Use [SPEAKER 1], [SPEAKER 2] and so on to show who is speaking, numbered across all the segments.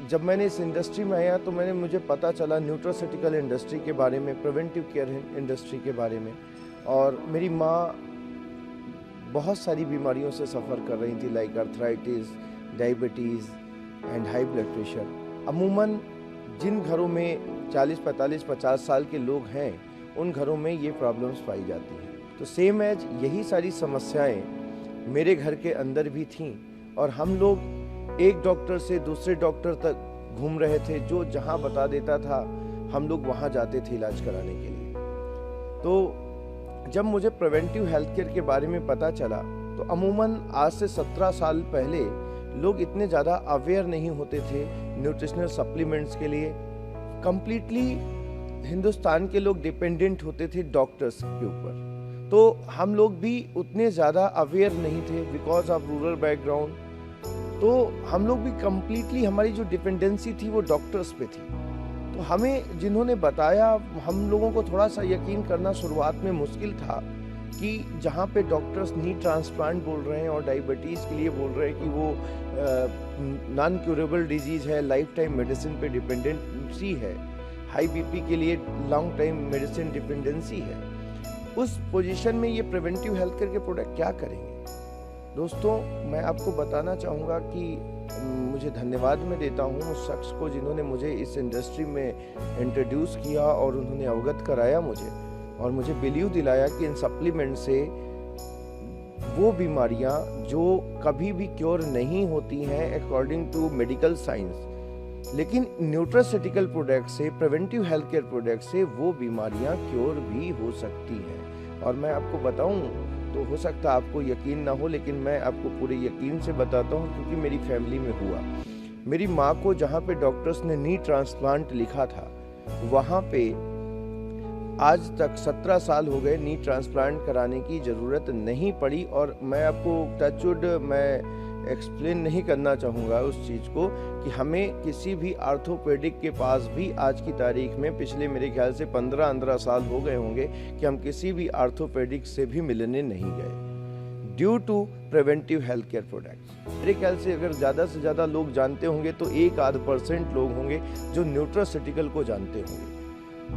[SPEAKER 1] जब मैंने इस इंडस्ट्री में आया तो मुझे पता चला न्यूट्रास्यूटिकल इंडस्ट्री के बारे में, प्रिवेंटिव केयर इंडस्ट्री के बारे में। और मेरी माँ बहुत सारी बीमारियों से सफ़र कर रही थी, like arthritis, diabetes and high blood pressure. अमूमन जिन घरों में 40, 45, 50 साल के लोग हैं उन घरों में ये प्रॉब्लम्स पाई जाती हैं। तो सेम एज यही सारी समस्याएं मेरे घर के अंदर भी थीं और हम लोग एक डॉक्टर से दूसरे डॉक्टर तक घूम रहे थे, जो जहां बता देता था हम लोग वहां जाते थे इलाज कराने के लिए। तो जब मुझे प्रिवेंटिव हेल्थ केयर के बारे में पता चला तो अमूमन आज से 17 साल पहले लोग इतने ज़्यादा अवेयर नहीं होते थे न्यूट्रिशनल सप्लीमेंट्स के लिए। कंप्लीटली हिंदुस्तान के लोग डिपेंडेंट होते थे डॉक्टर्स के ऊपर। तो हम लोग भी उतने ज़्यादा अवेयर नहीं थे बिकॉज ऑफ रूरल बैकग्राउंड। तो हम लोग भी कंप्लीटली, हमारी जो डिपेंडेंसी थी वो डॉक्टर्स पे थी। तो हमें जिन्होंने बताया, हम लोगों को थोड़ा सा यकीन करना शुरुआत में मुश्किल था कि जहाँ पे डॉक्टर्स नी ट्रांसप्लांट बोल रहे हैं और डायबिटीज़ के लिए बोल रहे हैं कि वो नॉन क्यूरेबल डिजीज़ है, लाइफ टाइम मेडिसिन पे डिपेंडेंसी है, हाई बीपी के लिए लॉन्ग टाइम मेडिसिन डिपेंडेंसी है, उस पोजीशन में ये प्रिवेंटिव हेल्थ केयर के प्रोडक्ट क्या करेंगे। दोस्तों, मैं आपको बताना चाहूँगा कि मुझे धन्यवाद मैं देता हूँ उस शख्स को जिन्होंने मुझे इस इंडस्ट्री में इंट्रोड्यूस किया और उन्होंने अवगत कराया मुझे और मुझे बिलीव दिलाया कि इन सप्लीमेंट से वो बीमारियाँ जो कभी भी क्योर नहीं होती हैं अकॉर्डिंग टू मेडिकल साइंस, लेकिन न्यूट्रास्यूटिकल प्रोडक्ट से, प्रिवेंटिव हेल्थ केयर प्रोडक्ट से वो बीमारियाँ क्योर भी हो सकती हैं। और मैं आपको बताऊं तो हो सकता है आपको यकीन ना हो, लेकिन मैं आपको पूरे यकीन से बताता हूं क्योंकि मेरी फैमिली में हुआ। मेरी माँ को जहाँ पे डॉक्टर्स ने नी ट्रांसप्लांट लिखा था, वहाँ पे आज तक 17 साल हो गए नी ट्रांसप्लांट कराने की ज़रूरत नहीं पड़ी। और मैं आपको टचवुड मैं एक्सप्लेन नहीं करना चाहूँगा उस चीज़ को कि हमें किसी भी आर्थोपेडिक के पास भी आज की तारीख में, पिछले मेरे ख्याल से 15-15 साल हो गए होंगे कि हम किसी भी आर्थोपेडिक से भी मिलने नहीं गए due to preventive health care products. मेरे ख्याल से अगर ज़्यादा से ज़्यादा लोग जानते होंगे तो 1-8% लोग होंगे जो न्यूट्रास्यूटिकल को जानते होंगे।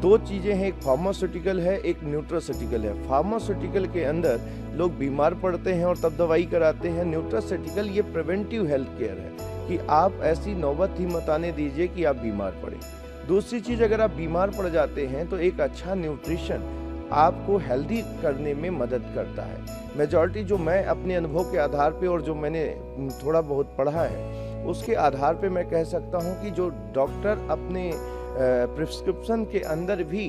[SPEAKER 1] दो चीज़ें हैं, एक फार्मास्यूटिकल है, एक न्यूट्रास्यूटिकल है। फार्मास्यूटिकल के अंदर लोग बीमार पड़ते हैं और तब दवाई कराते हैं। न्यूट्रास्यूटिकल ये प्रिवेंटिव हेल्थ केयर है कि आप ऐसी नौबत ही मत आने दीजिए कि आप बीमार पड़े। दूसरी चीज़, अगर आप बीमार पड़ जाते हैं तो एक अच्छा न्यूट्रिशन आपको हेल्दी करने में मदद करता है। मेजॉरिटी जो मैं अपने अनुभव के आधार पे और जो मैंने थोड़ा बहुत पढ़ा है उसके आधार पे मैं कह सकता हूँ कि जो डॉक्टर अपने प्रिस्क्रिप्शन के अंदर भी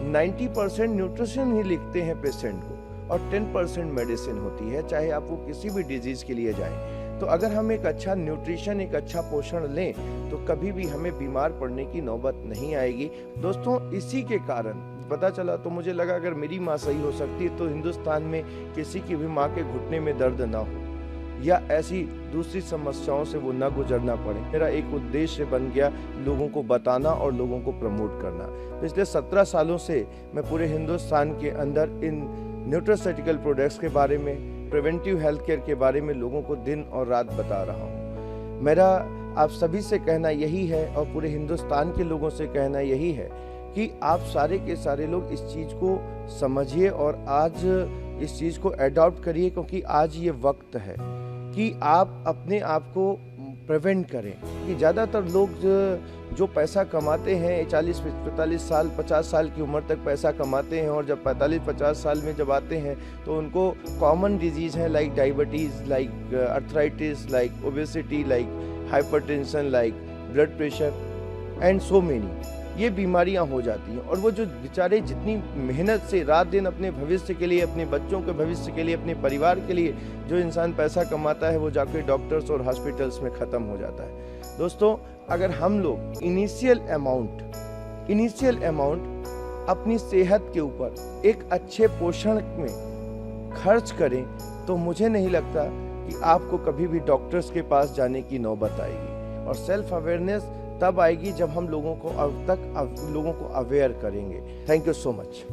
[SPEAKER 1] 90% न्यूट्रिशन ही लिखते हैं पेशेंट को और 10% मेडिसिन होती है, चाहे आप वो किसी भी डिजीज़ के लिए जाएं। तो अगर हम एक अच्छा न्यूट्रिशन, एक अच्छा पोषण लें तो कभी भी हमें बीमार पड़ने की नौबत नहीं आएगी। दोस्तों, इसी के कारण पता चला तो मुझे लगा अगर मेरी माँ सही हो सकती है तो हिंदुस्तान में किसी की भी माँ के घुटने में दर्द ना हो या ऐसी दूसरी समस्याओं से वो न गुजरना पड़े। मेरा एक उद्देश्य बन गया लोगों को बताना और लोगों को प्रमोट करना। पिछले 17 सालों से मैं पूरे हिंदुस्तान के अंदर इन न्यूट्रास्यूटिकल प्रोडक्ट्स के बारे में, प्रिवेंटिव हेल्थ केयर के बारे में लोगों को दिन और रात बता रहा हूँ। मेरा आप सभी से कहना यही है और पूरे हिंदुस्तान के लोगों से कहना यही है कि आप सारे के सारे लोग इस चीज़ को समझिए और आज इस चीज़ को अडॉप्ट करिए, क्योंकि आज ये वक्त है कि आप अपने आप को प्रिवेंट करें। कि ज़्यादातर लोग जो पैसा कमाते हैं 40, 45 साल, 50 साल की उम्र तक पैसा कमाते हैं और जब 45-50 साल में जब आते हैं तो उनको कॉमन डिजीज़ है like diabetes, like arthritis, like obesity, like hypertension, like blood pressure and so many, ये बीमारियां हो जाती हैं। और वो जो बेचारे जितनी मेहनत से रात दिन अपने भविष्य के लिए, अपने बच्चों के भविष्य के लिए, अपने परिवार के लिए जो इंसान पैसा कमाता है वो जाके डॉक्टर्स और हॉस्पिटल्स में ख़त्म हो जाता है। दोस्तों, अगर हम लोग इनिशियल अमाउंट अपनी सेहत के ऊपर एक अच्छे पोषण में खर्च करें तो मुझे नहीं लगता कि आपको कभी भी डॉक्टर्स के पास जाने की नौबत आएगी। और सेल्फ अवेयरनेस तब आएगी जब हम लोगों को अवेयर करेंगे। Thank you so much.